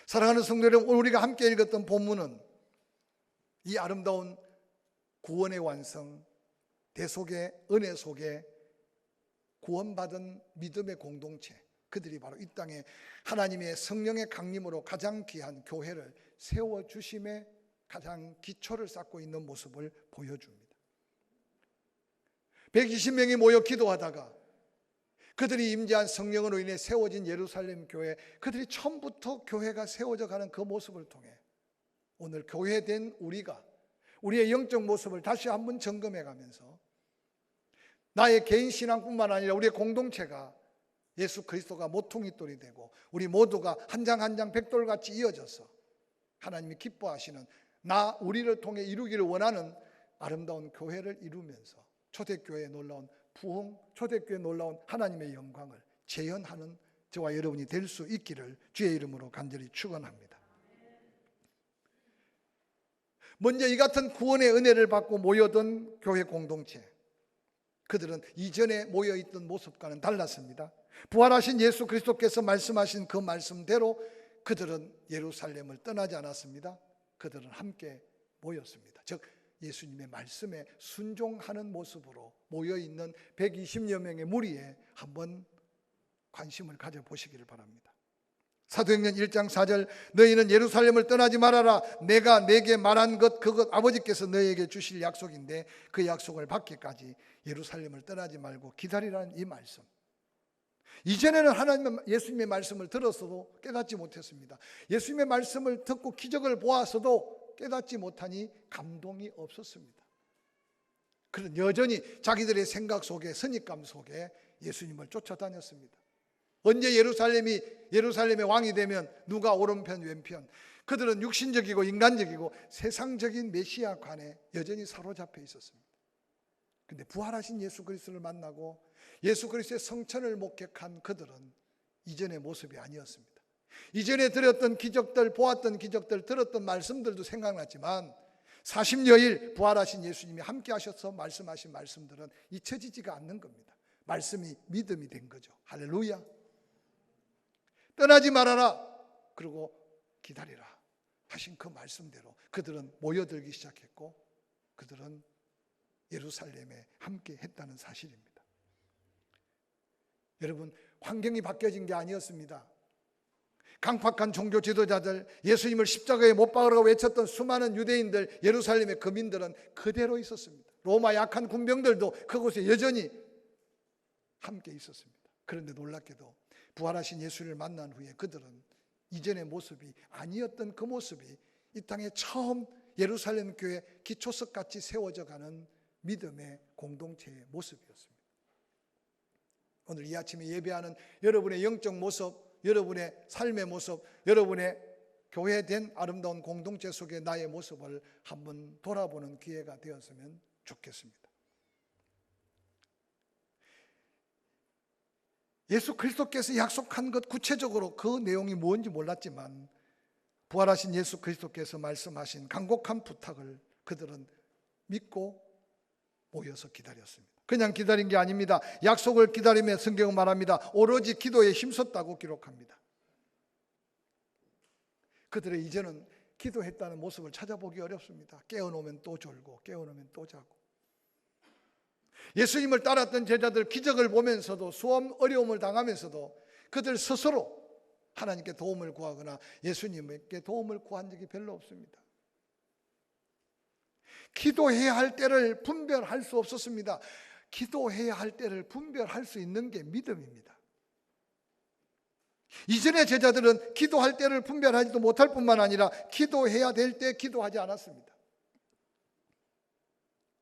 사랑하는 성도 여러분, 오늘 우리가 함께 읽었던 본문은 이 아름다운 구원의 완성, 대속의 은혜 속에 구원받은 믿음의 공동체, 그들이 바로 이 땅에 하나님의 성령의 강림으로 가장 귀한 교회를 세워주심의 가장 기초를 쌓고 있는 모습을 보여줍니다. 120명이 모여 기도하다가 그들이 임재한 성령으로 인해 세워진 예루살렘 교회, 그들이 처음부터 교회가 세워져 가는 그 모습을 통해 오늘 교회된 우리가 우리의 영적 모습을 다시 한번 점검해 가면서 나의 개인 신앙뿐만 아니라 우리의 공동체가 예수 그리스도가 모퉁이돌이 되고 우리 모두가 한 장 한 장 백돌같이 이어져서 하나님이 기뻐하시는 우리를 통해 이루기를 원하는 아름다운 교회를 이루면서 초대교회의 놀라운 부흥, 초대교회의 놀라운 하나님의 영광을 재현하는 저와 여러분이 될 수 있기를 주의 이름으로 간절히 축원합니다. 먼저 이 같은 구원의 은혜를 받고 모여든 교회 공동체, 그들은 이전에 모여있던 모습과는 달랐습니다. 부활하신 예수 그리스도께서 말씀하신 그 말씀대로 그들은 예루살렘을 떠나지 않았습니다. 그들은 함께 모였습니다. 즉 예수님의 말씀에 순종하는 모습으로 모여있는 120여 명의 무리에 한번 관심을 가져보시기를 바랍니다. 사도행전 1장 4절, 너희는 예루살렘을 떠나지 말아라. 내가 내게 말한 것 그것 아버지께서 너희에게 주실 약속인데 그 약속을 받기까지 예루살렘을 떠나지 말고 기다리라는 이 말씀. 이전에는 예수님의 말씀을 들었어도 깨닫지 못했습니다. 예수님의 말씀을 듣고 기적을 보았어도 깨닫지 못하니 감동이 없었습니다. 그런 여전히 자기들의 생각 속에, 선입감 속에 예수님을 쫓아다녔습니다. 언제 예루살렘의 왕이 되면 누가 오른편 왼편, 그들은 육신적이고 인간적이고 세상적인 메시아관에 여전히 사로잡혀 있었습니다. 그런데 부활하신 예수 그리스도를 만나고 예수 그리스도의 성천을 목격한 그들은 이전의 모습이 아니었습니다. 이전에 들었던 기적들, 보았던 기적들, 들었던 말씀들도 생각났지만 40여일 부활하신 예수님이 함께 하셔서 말씀하신 말씀들은 잊혀지지가 않는 겁니다. 말씀이 믿음이 된 거죠. 할렐루야. 떠나지 말아라. 그리고 기다리라 하신 그 말씀대로 그들은 모여들기 시작했고 그들은 예루살렘에 함께 했다는 사실입니다. 여러분, 환경이 바뀌어진 게 아니었습니다. 강팍한 종교 지도자들, 예수님을 십자가에 못 박으라고 외쳤던 수많은 유대인들, 예루살렘의 거민들은 그대로 있었습니다. 로마 약한 군병들도 그곳에 여전히 함께 있었습니다. 그런데 놀랍게도 부활하신 예수를 만난 후에 그들은 이전의 모습이 아니었던 그 모습이 이 땅에 처음 예루살렘 교회 기초석같이 세워져 가는 믿음의 공동체의 모습이었습니다. 오늘 이 아침에 예배하는 여러분의 영적 모습, 여러분의 삶의 모습, 여러분의 교회된 아름다운 공동체 속의 나의 모습을 한번 돌아보는 기회가 되었으면 좋겠습니다. 예수 그리스도께서 약속한 것 구체적으로 그 내용이 뭔지 몰랐지만 부활하신 예수 그리스도께서 말씀하신 간곡한 부탁을 그들은 믿고 모여서 기다렸습니다. 그냥 기다린 게 아닙니다. 약속을 기다리며 성경은 말합니다. 오로지 기도에 힘썼다고 기록합니다. 그들의 이제는 기도했다는 모습을 찾아보기 어렵습니다. 깨어놓으면 또 졸고 깨어놓으면 또 자고. 예수님을 따랐던 제자들 기적을 보면서도 수험 어려움을 당하면서도 그들 스스로 하나님께 도움을 구하거나 예수님께 도움을 구한 적이 별로 없습니다. 기도해야 할 때를 분별할 수 없었습니다. 기도해야 할 때를 분별할 수 있는 게 믿음입니다. 이전의 제자들은 기도할 때를 분별하지도 못할 뿐만 아니라 기도해야 될 때 기도하지 않았습니다.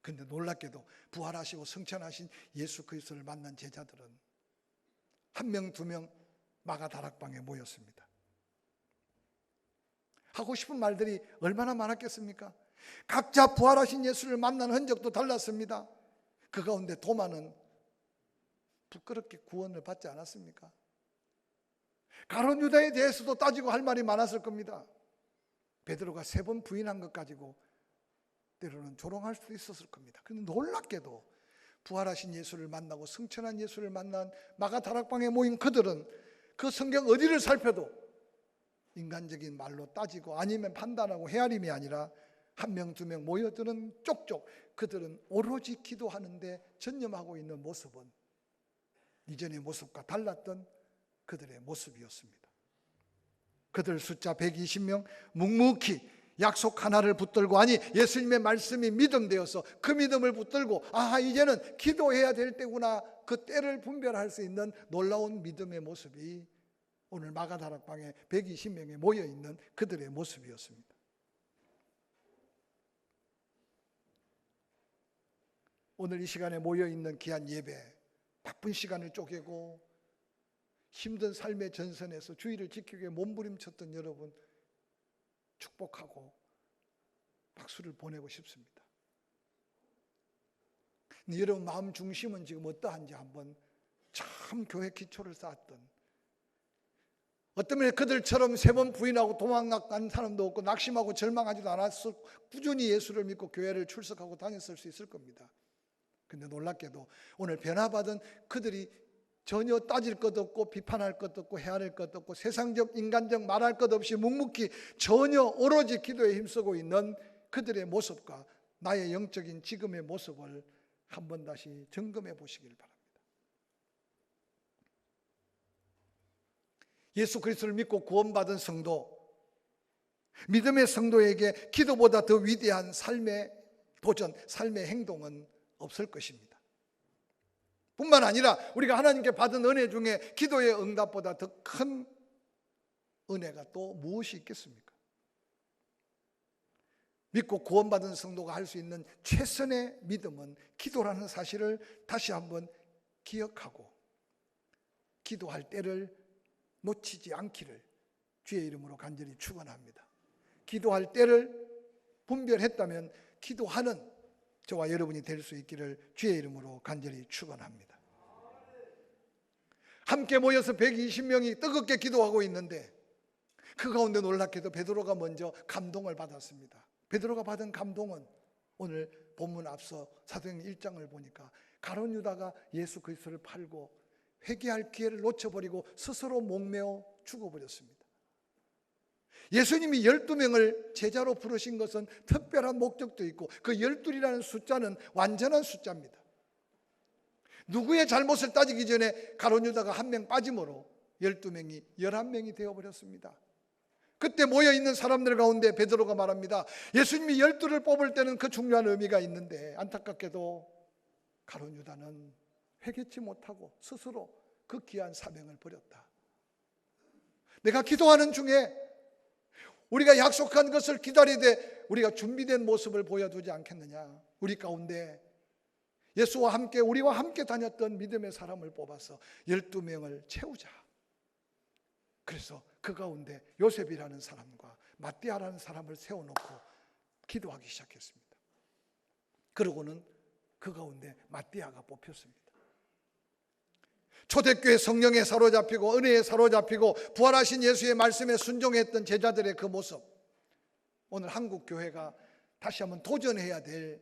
그런데 놀랍게도 부활하시고 승천하신 예수 그리스도를 만난 제자들은 한 명, 두 명 마가다락방에 모였습니다. 하고 싶은 말들이 얼마나 많았겠습니까? 각자 부활하신 예수를 만난 흔적도 달랐습니다. 그 가운데 도마는 부끄럽게 구원을 받지 않았습니까? 가룟 유다에 대해서도 따지고 할 말이 많았을 겁니다. 베드로가 3번 부인한 것 가지고 때로는 조롱할 수도 있었을 겁니다. 그런데 놀랍게도 부활하신 예수를 만나고 승천한 예수를 만난 마가다락방에 모인 그들은 그 성경 어디를 살펴도 인간적인 말로 따지고 아니면 판단하고 헤아림이 아니라 한 명, 두 명 모여드는 쪽쪽 그들은 오로지 기도하는데 전념하고 있는 모습은 이전의 모습과 달랐던 그들의 모습이었습니다. 그들 숫자 120명 묵묵히 약속 하나를 붙들고, 아니 예수님의 말씀이 믿음 되어서 그 믿음을 붙들고 이제는 기도해야 될 때구나, 그 때를 분별할 수 있는 놀라운 믿음의 모습이 오늘 마가다락방에 120명이 모여있는 그들의 모습이었습니다. 오늘 이 시간에 모여있는 귀한 예배, 바쁜 시간을 쪼개고 힘든 삶의 전선에서 주의를 지키기 위해 몸부림쳤던 여러분 축복하고 박수를 보내고 싶습니다. 근데 여러분 마음 중심은 지금 어떠한지 한번, 참 교회 기초를 쌓았던, 어떤 면에 그들처럼 세 번 부인하고 도망간 사람도 없고 낙심하고 절망하지도 않았을, 꾸준히 예수를 믿고 교회를 출석하고 다녔을 수 있을 겁니다. 근데 놀랍게도 오늘 변화받은 그들이 전혀 따질 것 없고 비판할 것 없고 헤아릴 것 없고 세상적 인간적 말할 것 없이 묵묵히 전혀 오로지 기도에 힘쓰고 있는 그들의 모습과 나의 영적인 지금의 모습을 한번 다시 점검해 보시길 바랍니다. 예수 그리스도를 믿고 구원받은 성도, 믿음의 성도에게 기도보다 더 위대한 삶의 도전, 삶의 행동은 없을 것입니다. 뿐만 아니라 우리가 하나님께 받은 은혜 중에 기도의 응답보다 더 큰 은혜가 또 무엇이 있겠습니까? 믿고 구원받은 성도가 할 수 있는 최선의 믿음은 기도라는 사실을 다시 한번 기억하고 기도할 때를 놓치지 않기를 주의 이름으로 간절히 축원합니다. 기도할 때를 분별했다면 기도하는 저와 여러분이 될 수 있기를 주의 이름으로 간절히 축원합니다. 함께 모여서 120명이 뜨겁게 기도하고 있는데 그 가운데 놀랍게도 베드로가 먼저 감동을 받았습니다. 베드로가 받은 감동은 오늘 본문 앞서 사도행전 1장을 보니까 가룟 유다가 예수 그리스도를 팔고 회개할 기회를 놓쳐버리고 스스로 목매어 죽어버렸습니다. 예수님이 12명을 제자로 부르신 것은 특별한 목적도 있고 그 12이라는 숫자는 완전한 숫자입니다. 누구의 잘못을 따지기 전에 가룟 유다가 한 명 빠짐으로 12명이 11명이 되어버렸습니다. 그때 모여있는 사람들 가운데 베드로가 말합니다. 예수님이 12를 뽑을 때는 그 중요한 의미가 있는데 안타깝게도 가룟 유다는 회개치 못하고 스스로 그 귀한 사명을 버렸다. 내가 기도하는 중에 우리가 약속한 것을 기다리되 우리가 준비된 모습을 보여주지 않겠느냐. 우리 가운데 예수와 함께 우리와 함께 다녔던 믿음의 사람을 뽑아서 12명을 채우자. 그래서 그 가운데 요셉이라는 사람과 마띠아라는 사람을 세워놓고 기도하기 시작했습니다. 그러고는 그 가운데 마띠아가 뽑혔습니다. 초대교회 성령에 사로잡히고 은혜에 사로잡히고 부활하신 예수의 말씀에 순종했던 제자들의 그 모습, 오늘 한국 교회가 다시 한번 도전해야 될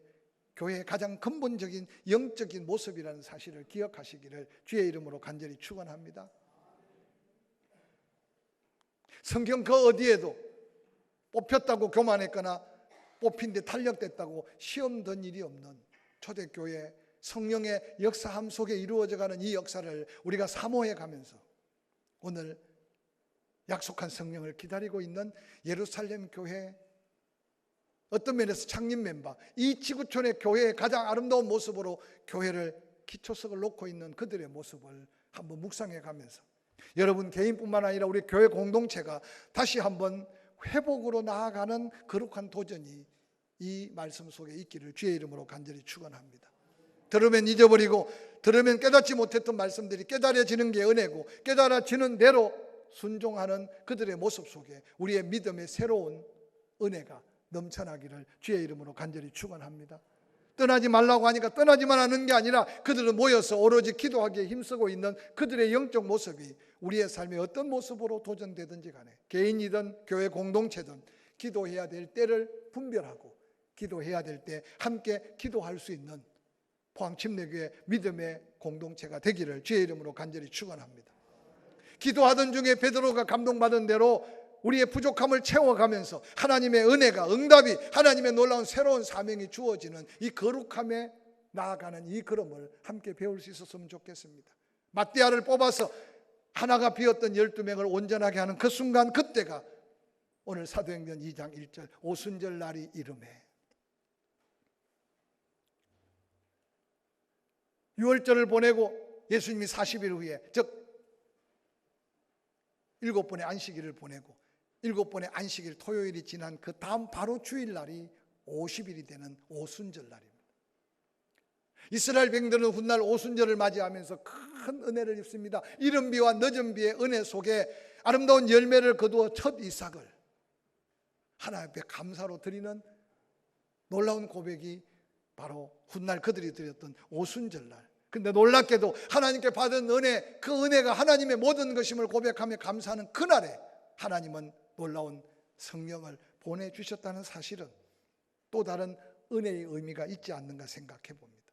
교회의 가장 근본적인 영적인 모습이라는 사실을 기억하시기를 주의 이름으로 간절히 축원합니다. 성경 그 어디에도 뽑혔다고 교만했거나 뽑힌 데 탄력됐다고 시험 든 일이 없는 초대교회 성령의 역사함 속에 이루어져가는 이 역사를 우리가 사모해 가면서 오늘 약속한 성령을 기다리고 있는 예루살렘 교회, 어떤 면에서 창립 멤버, 이 지구촌의 교회의 가장 아름다운 모습으로 교회를 기초석을 놓고 있는 그들의 모습을 한번 묵상해 가면서 여러분 개인뿐만 아니라 우리 교회 공동체가 다시 한번 회복으로 나아가는 거룩한 도전이 이 말씀 속에 있기를 주의 이름으로 간절히 축원합니다. 들으면 잊어버리고 들으면 깨닫지 못했던 말씀들이 깨달아지는 게 은혜고 깨달아지는 대로 순종하는 그들의 모습 속에 우리의 믿음의 새로운 은혜가 넘쳐나기를 주의 이름으로 간절히 축원합니다. 떠나지 말라고 하니까 떠나지만 않는 게 아니라 그들은 모여서 오로지 기도하기에 힘쓰고 있는 그들의 영적 모습이 우리의 삶의 어떤 모습으로 도전되든지 간에 개인이든 교회 공동체든 기도해야 될 때를 분별하고 기도해야 될 때 함께 기도할 수 있는 포항침례교회 믿음의 공동체가 되기를 주의 이름으로 간절히 축원합니다. 기도하던 중에 베드로가 감동받은 대로 우리의 부족함을 채워가면서 하나님의 은혜가, 응답이, 하나님의 놀라운 새로운 사명이 주어지는 이 거룩함에 나아가는 이 걸음을 함께 배울 수 있었으면 좋겠습니다. 마띠아를 뽑아서 하나가 비었던 12명을 온전하게 하는 그 순간, 그때가 오늘 사도행전 2장 1절 오순절 날이 이름에, 유월절을 보내고 예수님이 40일 후에, 즉 7번의 안식일을 보내고 7번의 안식일 토요일이 지난 그 다음 바로 주일날이 50일이 되는 오순절 날입니다. 이스라엘 백성들은 훗날 오순절을 맞이하면서 큰 은혜를 입습니다. 이른 비와 늦은 비의 은혜 속에 아름다운 열매를 거두어 첫 이삭을 하나님 앞에 감사로 드리는 놀라운 고백이 바로 훗날 그들이 드렸던 오순절날. 근데 놀랍게도 하나님께 받은 은혜, 그 은혜가 하나님의 모든 것임을 고백하며 감사하는 그날에 하나님은 놀라운 성령을 보내주셨다는 사실은 또 다른 은혜의 의미가 있지 않는가 생각해 봅니다.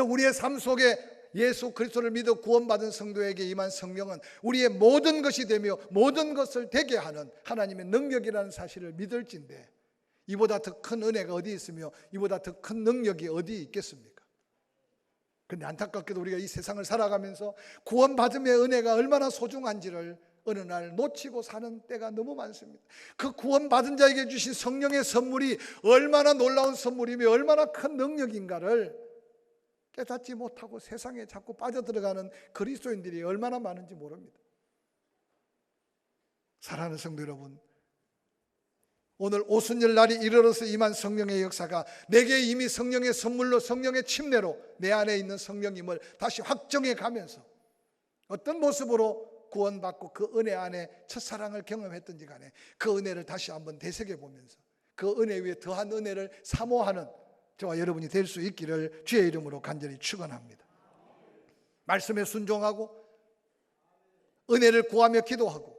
우리의 삶 속에 예수 그리스도를 믿어 구원받은 성도에게 임한 성령은 우리의 모든 것이 되며 모든 것을 되게 하는 하나님의 능력이라는 사실을 믿을진데, 이보다 더 큰 은혜가 어디 있으며 이보다 더 큰 능력이 어디 있겠습니까? 그런데 안타깝게도 우리가 이 세상을 살아가면서 구원받음의 은혜가 얼마나 소중한지를 어느 날 놓치고 사는 때가 너무 많습니다. 그 구원받은 자에게 주신 성령의 선물이 얼마나 놀라운 선물이며 얼마나 큰 능력인가를 깨닫지 못하고 세상에 자꾸 빠져들어가는 그리스도인들이 얼마나 많은지 모릅니다. 사랑하는 성도 여러분, 오늘 오순절 날이 이르러서 임한 성령의 역사가 내게 이미 성령의 선물로, 성령의 침례로 내 안에 있는 성령임을 다시 확정해 가면서 어떤 모습으로 구원받고 그 은혜 안에 첫사랑을 경험했던지 간에 그 은혜를 다시 한번 되새겨 보면서 그 은혜 위에 더한 은혜를 사모하는 저와 여러분이 될 수 있기를 주의 이름으로 간절히 축원합니다. 말씀에 순종하고 은혜를 구하며 기도하고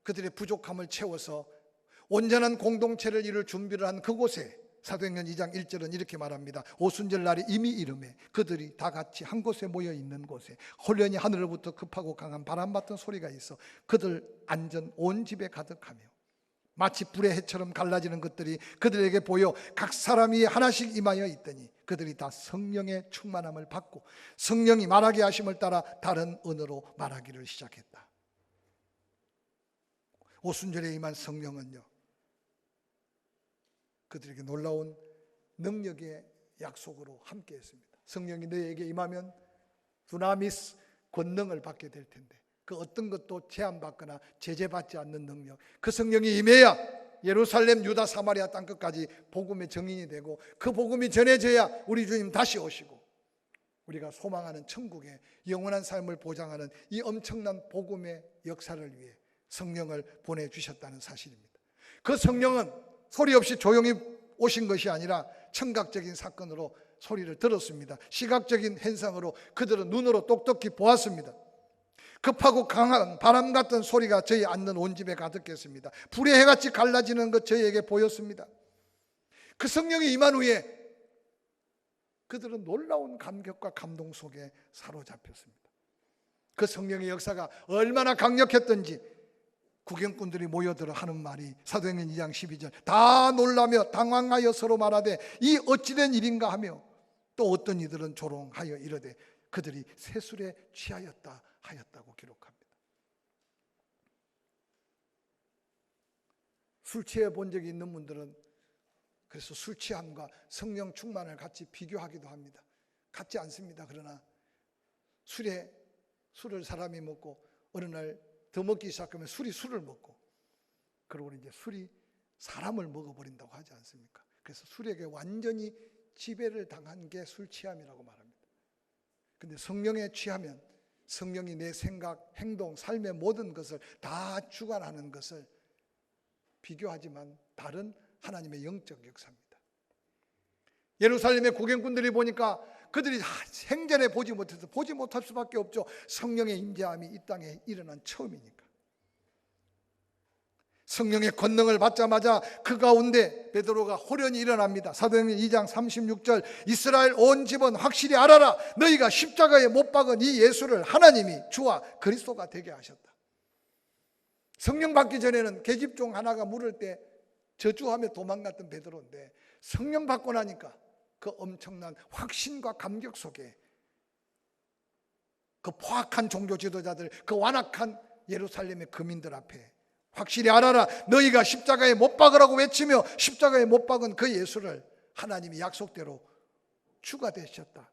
그들의 부족함을 채워서 온전한 공동체를 이룰 준비를 한 그곳에 사도행전 2장 1절은 이렇게 말합니다. 오순절 날이 이미 이름에 그들이 다 같이 한 곳에 모여 있는 곳에 홀연히 하늘로부터 급하고 강한 바람 같은 소리가 있어 그들 앉은 온 집에 가득하며 마치 불의 해처럼 갈라지는 것들이 그들에게 보여 각 사람이 하나씩 임하여 있더니 그들이 다 성령의 충만함을 받고 성령이 말하게 하심을 따라 다른 언어로 말하기를 시작했다. 오순절에 임한 성령은요, 그들에게 놀라운 능력의 약속으로 함께 했습니다. 성령이 너에게 임하면 두나미스, 권능을 받게 될 텐데 그 어떤 것도 제한받거나 제재받지 않는 능력, 그 성령이 임해야 예루살렘, 유다, 사마리아 땅끝까지 복음의 증인이 되고 그 복음이 전해져야 우리 주님 다시 오시고 우리가 소망하는 천국의 영원한 삶을 보장하는 이 엄청난 복음의 역사를 위해 성령을 보내주셨다는 사실입니다. 그 성령은 소리 없이 조용히 오신 것이 아니라 청각적인 사건으로 소리를 들었습니다. 시각적인 현상으로 그들은 눈으로 똑똑히 보았습니다. 급하고 강한 바람 같은 소리가 저희 앉는 온 집에 가득했습니다. 불의 해같이 갈라지는 것 저희에게 보였습니다. 그 성령이 임한 후에 그들은 놀라운 감격과 감동 속에 사로잡혔습니다. 그 성령의 역사가 얼마나 강력했던지 구경꾼들이 모여들어 하는 말이 사도행전 2장 12절 다 놀라며 당황하여 서로 말하되 이 어찌된 일인가 하며 또 어떤 이들은 조롱하여 이르되 그들이 세술에 취하였다 하였다고 기록합니다. 술 취해 본 적이 있는 분들은 그래서 술 취함과 성령 충만을 같이 비교하기도 합니다. 같지 않습니다. 그러나 술을 사람이 먹고 어느 날 더 먹기 시작하면 술을 먹고 그러고 이제 술이 사람을 먹어버린다고 하지 않습니까? 그래서 술에게 완전히 지배를 당한 게 술 취함이라고 말합니다. 근데 성령에 취하면 성령이 내 생각, 행동, 삶의 모든 것을 다 주관하는 것을 비교하지만 다른 하나님의 영적 역사입니다. 예루살렘의 구경꾼들이 보니까 그들이 생전에 보지 못할 수밖에 없죠. 성령의 임재함이 이 땅에 일어난 처음이니까. 성령의 권능을 받자마자 그 가운데 베드로가 호련히 일어납니다. 사도행전 2장 36절 이스라엘 온 집은 확실히 알아라. 너희가 십자가에 못 박은 이 예수를 하나님이 주와 그리스도가 되게 하셨다. 성령 받기 전에는 계집종 하나가 물을 때 저주하며 도망갔던 베드로인데 성령 받고 나니까 그 엄청난 확신과 감격 속에 그 포악한 종교 지도자들, 그 완악한 예루살렘의 거민들 앞에 확실히 알아라, 너희가 십자가에 못 박으라고 외치며 십자가에 못 박은 그 예수를 하나님이 약속대로 주가 되셨다,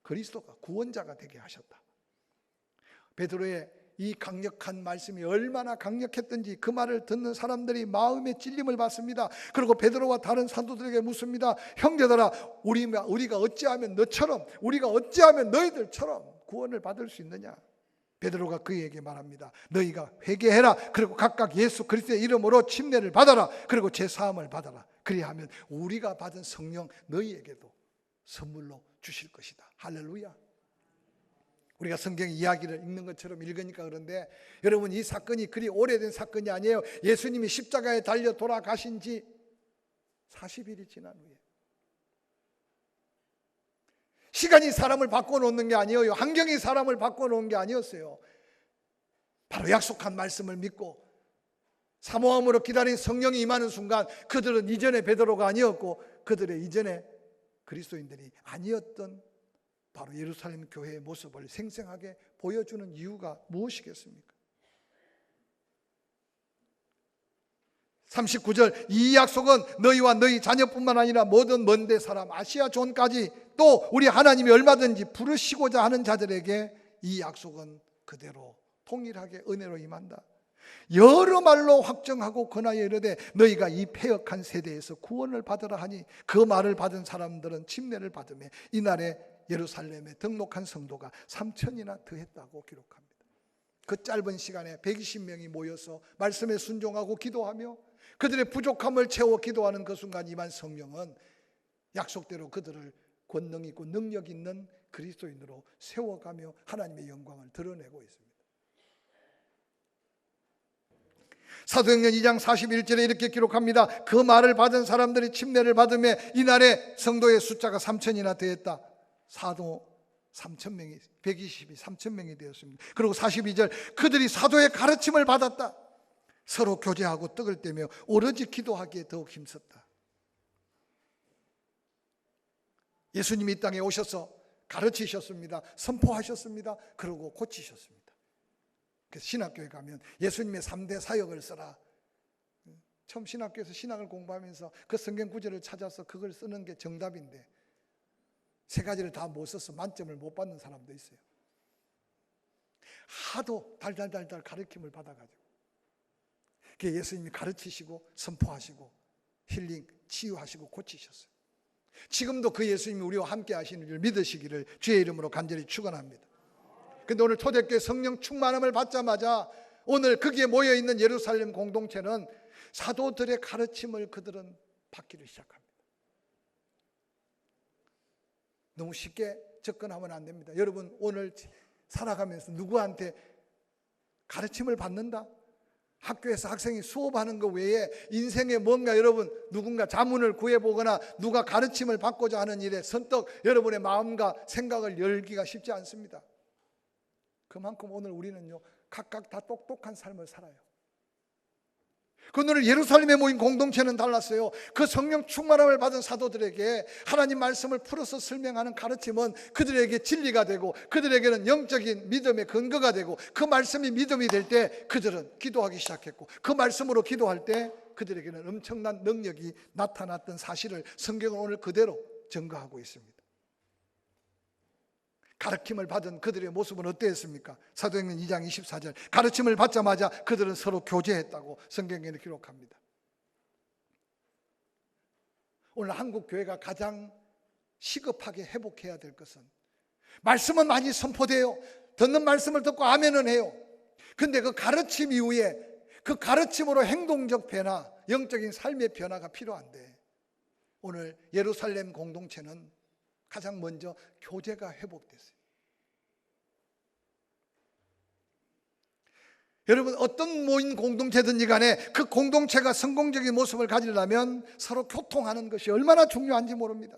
그리스도가 구원자가 되게 하셨다. 베드로의 이 강력한 말씀이 얼마나 강력했던지 그 말을 듣는 사람들이 마음의 찔림을 받습니다. 그리고 베드로와 다른 사도들에게 묻습니다. 형제들아, 우리가 어찌하면 너처럼, 우리가 어찌하면 너희들처럼 구원을 받을 수 있느냐? 베드로가 그에게 말합니다. 너희가 회개해라. 그리고 각각 예수 그리스도의 이름으로 침례를 받아라. 그리고 제사함을 받아라. 그리하면 우리가 받은 성령 너희에게도 선물로 주실 것이다. 할렐루야. 우리가 성경 이야기를 읽는 것처럼 읽으니까 그런데 여러분, 이 사건이 그리 오래된 사건이 아니에요. 예수님이 십자가에 달려 돌아가신 지 40일이 지난 후에. 시간이 사람을 바꿔놓는 게 아니에요. 환경이 사람을 바꿔놓은 게 아니었어요. 바로 약속한 말씀을 믿고 사모함으로 기다린 성령이 임하는 순간 그들은 이전에 베드로가 아니었고 그들의 이전에 그리스도인들이 아니었던 바로 예루살렘 교회의 모습을 생생하게 보여주는 이유가 무엇이겠습니까? 39절, 이 약속은 너희와 너희 자녀뿐만 아니라 모든 먼데 사람 아시아 존까지 또 우리 하나님이 얼마든지 부르시고자 하는 자들에게 이 약속은 그대로 통일하게 은혜로 임한다. 여러 말로 확정하고 권하여 이르되 너희가 이 패역한 세대에서 구원을 받으라 하니 그 말을 받은 사람들은 침례를 받으며 이날에 예루살렘에 등록한 성도가 3,000이나 더했다고 기록합니다. 그 짧은 시간에 120명이 모여서 말씀에 순종하고 기도하며 그들의 부족함을 채워 기도하는 그 순간 임한 성령은 약속대로 그들을 권능 있고 능력 있는 그리스도인으로 세워가며 하나님의 영광을 드러내고 있습니다. 사도행전 2장 41절에 이렇게 기록합니다. 그 말을 받은 사람들이 침례를 받으며 이날에 성도의 숫자가 3,000이나 되었다. 사도 3,000명이 120이 3,000명이 되었습니다. 그리고 42절, 그들이 사도의 가르침을 받았다. 서로 교제하고 떡을 떼며 오로지 기도하기에 더욱 힘썼다. 예수님이 이 땅에 오셔서 가르치셨습니다. 선포하셨습니다. 그리고 고치셨습니다. 그래서 신학교에 가면 예수님의 3대 사역을 써라. 처음 신학교에서 신학을 공부하면서 그 성경 구절을 찾아서 그걸 쓰는 게 정답인데 세 가지를 다 못 써서 만점을 못 받는 사람도 있어요. 하도 달달달달 가르침을 받아가지고 예수님이 가르치시고 선포하시고 힐링, 치유하시고 고치셨어요. 지금도 그 예수님이 우리와 함께 하시는 줄 믿으시기를 주의 이름으로 간절히 축원합니다. 근데 오늘 초대교회 성령 충만함을 받자마자 오늘 거기에 모여있는 예루살렘 공동체는 사도들의 가르침을 그들은 받기를 시작합니다. 너무 쉽게 접근하면 안 됩니다. 여러분, 오늘 살아가면서 누구한테 가르침을 받는다? 학교에서 학생이 수업하는 것 외에 인생에 뭔가 여러분 누군가 자문을 구해보거나 누가 가르침을 받고자 하는 일에 선뜻 여러분의 마음과 생각을 열기가 쉽지 않습니다. 그만큼 오늘 우리는요 각각 다 똑똑한 삶을 살아요. 그 오늘 예루살렘에 모인 공동체는 달랐어요. 그 성령 충만함을 받은 사도들에게 하나님 말씀을 풀어서 설명하는 가르침은 그들에게 진리가 되고 그들에게는 영적인 믿음의 근거가 되고 그 말씀이 믿음이 될 때 그들은 기도하기 시작했고 그 말씀으로 기도할 때 그들에게는 엄청난 능력이 나타났던 사실을 성경은 오늘 그대로 증거하고 있습니다. 가르침을 받은 그들의 모습은 어땠습니까? 사도행전 2장 24절, 가르침을 받자마자 그들은 서로 교제했다고 성경에 기록합니다. 오늘 한국 교회가 가장 시급하게 회복해야 될 것은 말씀은 많이 선포돼요. 듣는 말씀을 듣고 아멘은 해요. 근데 그 가르침 이후에 그 가르침으로 행동적 변화, 영적인 삶의 변화가 필요한데 오늘 예루살렘 공동체는 가장 먼저 교제가 회복됐어요. 여러분, 어떤 모인 공동체든지 간에 그 공동체가 성공적인 모습을 가지려면 서로 교통하는 것이 얼마나 중요한지 모릅니다.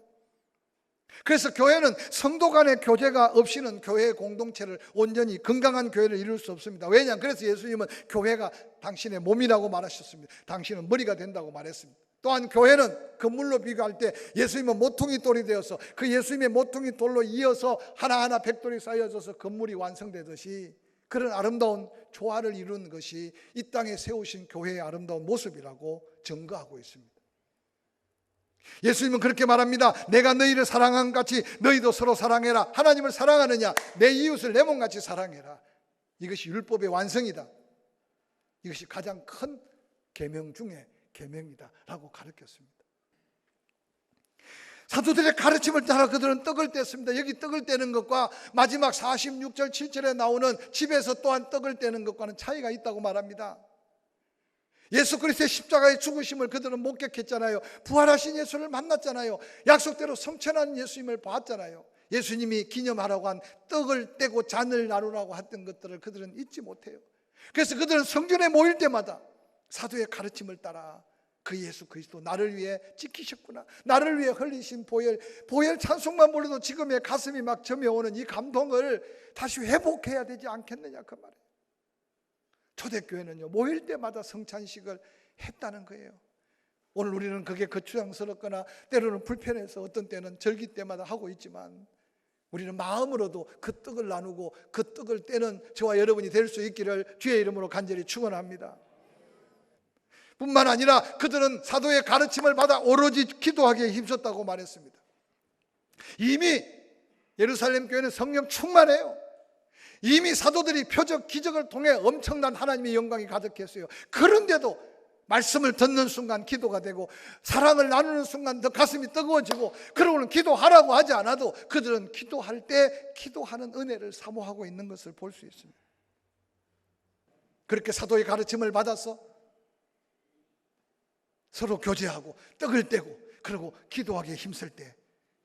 그래서 교회는 성도 간의 교제가 없이는 교회의 공동체를 온전히 건강한 교회를 이룰 수 없습니다. 왜냐하면 그래서 예수님은 교회가 당신의 몸이라고 말하셨습니다. 당신은 머리가 된다고 말했습니다. 또한 교회는 그물로 비교할 때 예수님은 모퉁이 돌이 되어서 그 예수님의 모퉁이 돌로 이어서 하나하나 백돌이 쌓여져서 건물이 완성되듯이 그런 아름다운 조화를 이루는 것이 이 땅에 세우신 교회의 아름다운 모습이라고 증거하고 있습니다. 예수님은 그렇게 말합니다. 내가 너희를 사랑한 같이 너희도 서로 사랑해라. 하나님을 사랑하느냐? 내 이웃을 내 몸같이 사랑해라. 이것이 율법의 완성이다. 이것이 가장 큰 계명 중에 계명이다 라고 가르쳤습니다. 사도들의 가르침을 따라 그들은 떡을 뗐습니다. 여기 떡을 떼는 것과 마지막 46절 7절에 나오는 집에서 또한 떡을 떼는 것과는 차이가 있다고 말합니다. 예수 그리스도의 십자가의 죽으심을 그들은 목격했잖아요. 부활하신 예수를 만났잖아요. 약속대로 성천한 예수님을 봤잖아요. 예수님이 기념하라고 한 떡을 떼고 잔을 나누라고 했던 것들을 그들은 잊지 못해요. 그래서 그들은 성전에 모일 때마다 사도의 가르침을 따라 그 예수 그리스도 나를 위해 지키셨구나, 나를 위해 흘리신 보혈 찬송만 불러도 지금의 가슴이 막 점여오는 이 감동을 다시 회복해야 되지 않겠느냐 그 말이에요. 초대교회는요 모일 때마다 성찬식을 했다는 거예요. 오늘 우리는 그게 거추장스럽거나 때로는 불편해서 어떤 때는 절기 때마다 하고 있지만 우리는 마음으로도 그 떡을 나누고 그 떡을 떼는 저와 여러분이 될 수 있기를 주의 이름으로 간절히 축원합니다. 뿐만 아니라 그들은 사도의 가르침을 받아 오로지 기도하기에 힘썼다고 말했습니다. 이미 예루살렘 교회는 성령 충만해요. 이미 사도들이 표적 기적을 통해 엄청난 하나님의 영광이 가득했어요. 그런데도 말씀을 듣는 순간 기도가 되고 사랑을 나누는 순간 더 가슴이 뜨거워지고 그러고는 기도하라고 하지 않아도 그들은 기도할 때 기도하는 은혜를 사모하고 있는 것을 볼 수 있습니다. 그렇게 사도의 가르침을 받아서 서로 교제하고 떡을 떼고 그리고 기도하기에 힘쓸 때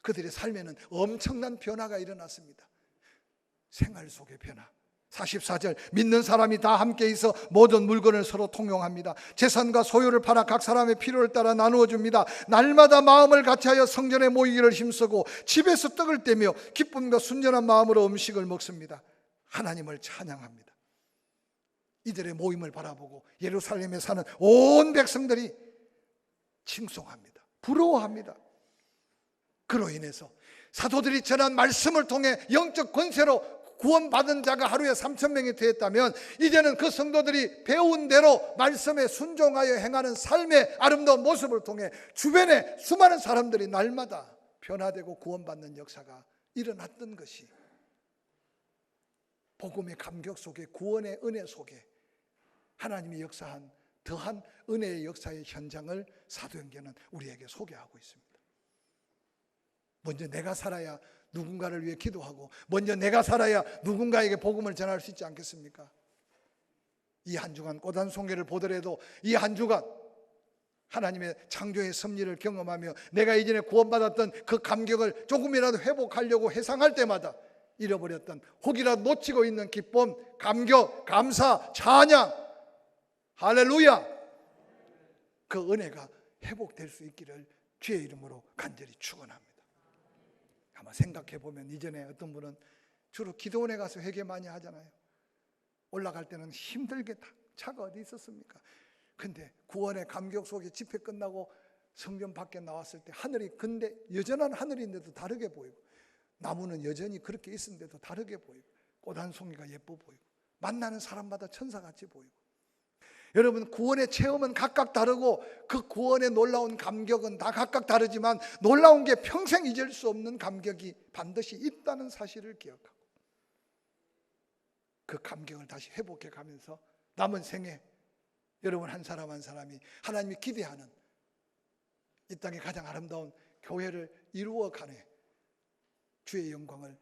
그들의 삶에는 엄청난 변화가 일어났습니다. 생활 속의 변화. 44절 믿는 사람이 다 함께 있어 모든 물건을 서로 통용합니다. 재산과 소유를 팔아 각 사람의 필요를 따라 나누어 줍니다. 날마다 마음을 같이하여 성전에 모이기를 힘쓰고 집에서 떡을 떼며 기쁨과 순전한 마음으로 음식을 먹습니다. 하나님을 찬양합니다. 이들의 모임을 바라보고 예루살렘에 사는 온 백성들이 칭송합니다. 부러워합니다. 그로 인해서 사도들이 전한 말씀을 통해 영적 권세로 구원받은 자가 하루에 3,000명이 되었다면 이제는 그 성도들이 배운 대로 말씀에 순종하여 행하는 삶의 아름다운 모습을 통해 주변에 수많은 사람들이 날마다 변화되고 구원받는 역사가 일어났던 것이 복음의 감격 속에 구원의 은혜 속에 하나님이 역사한 더한 은혜의 역사의 현장을 사도행전은 우리에게 소개하고 있습니다. 먼저 내가 살아야 누군가를 위해 기도하고 먼저 내가 살아야 누군가에게 복음을 전할 수 있지 않겠습니까? 이 한 주간 고단송계를 보더라도 이 한 주간 하나님의 창조의 섭리를 경험하며 내가 이전에 구원받았던 그 감격을 조금이라도 회복하려고 회상할 때마다 잃어버렸던 혹이라도 놓치고 있는 기쁨, 감격, 감사, 찬양, 할렐루야, 그 은혜가 회복될 수 있기를 주의 이름으로 간절히 축원합니다. 아마 생각해 보면 이전에 어떤 분은 주로 기도원에 가서 회개 많이 하잖아요. 올라갈 때는 힘들게 차가 어디 있었습니까? 근데 구원의 감격 속에 집회 끝나고 성전 밖에 나왔을 때 하늘이 근데 여전한 하늘인데도 다르게 보이고 나무는 여전히 그렇게 있는데도 다르게 보이고 꽃 한 송이가 예뻐 보이고 만나는 사람마다 천사같이 보이고 여러분 구원의 체험은 각각 다르고 그 구원의 놀라운 감격은 다 각각 다르지만 놀라운 게 평생 잊을 수 없는 감격이 반드시 있다는 사실을 기억하고 그 감격을 다시 회복해 가면서 남은 생에 여러분 한 사람 한 사람이 하나님이 기대하는 이 땅의 가장 아름다운 교회를 이루어가네 주의 영광을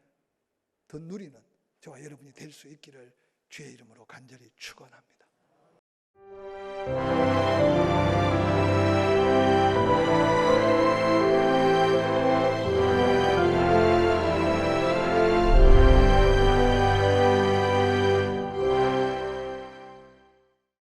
더 누리는 저와 여러분이 될 수 있기를 주의 이름으로 간절히 축원합니다.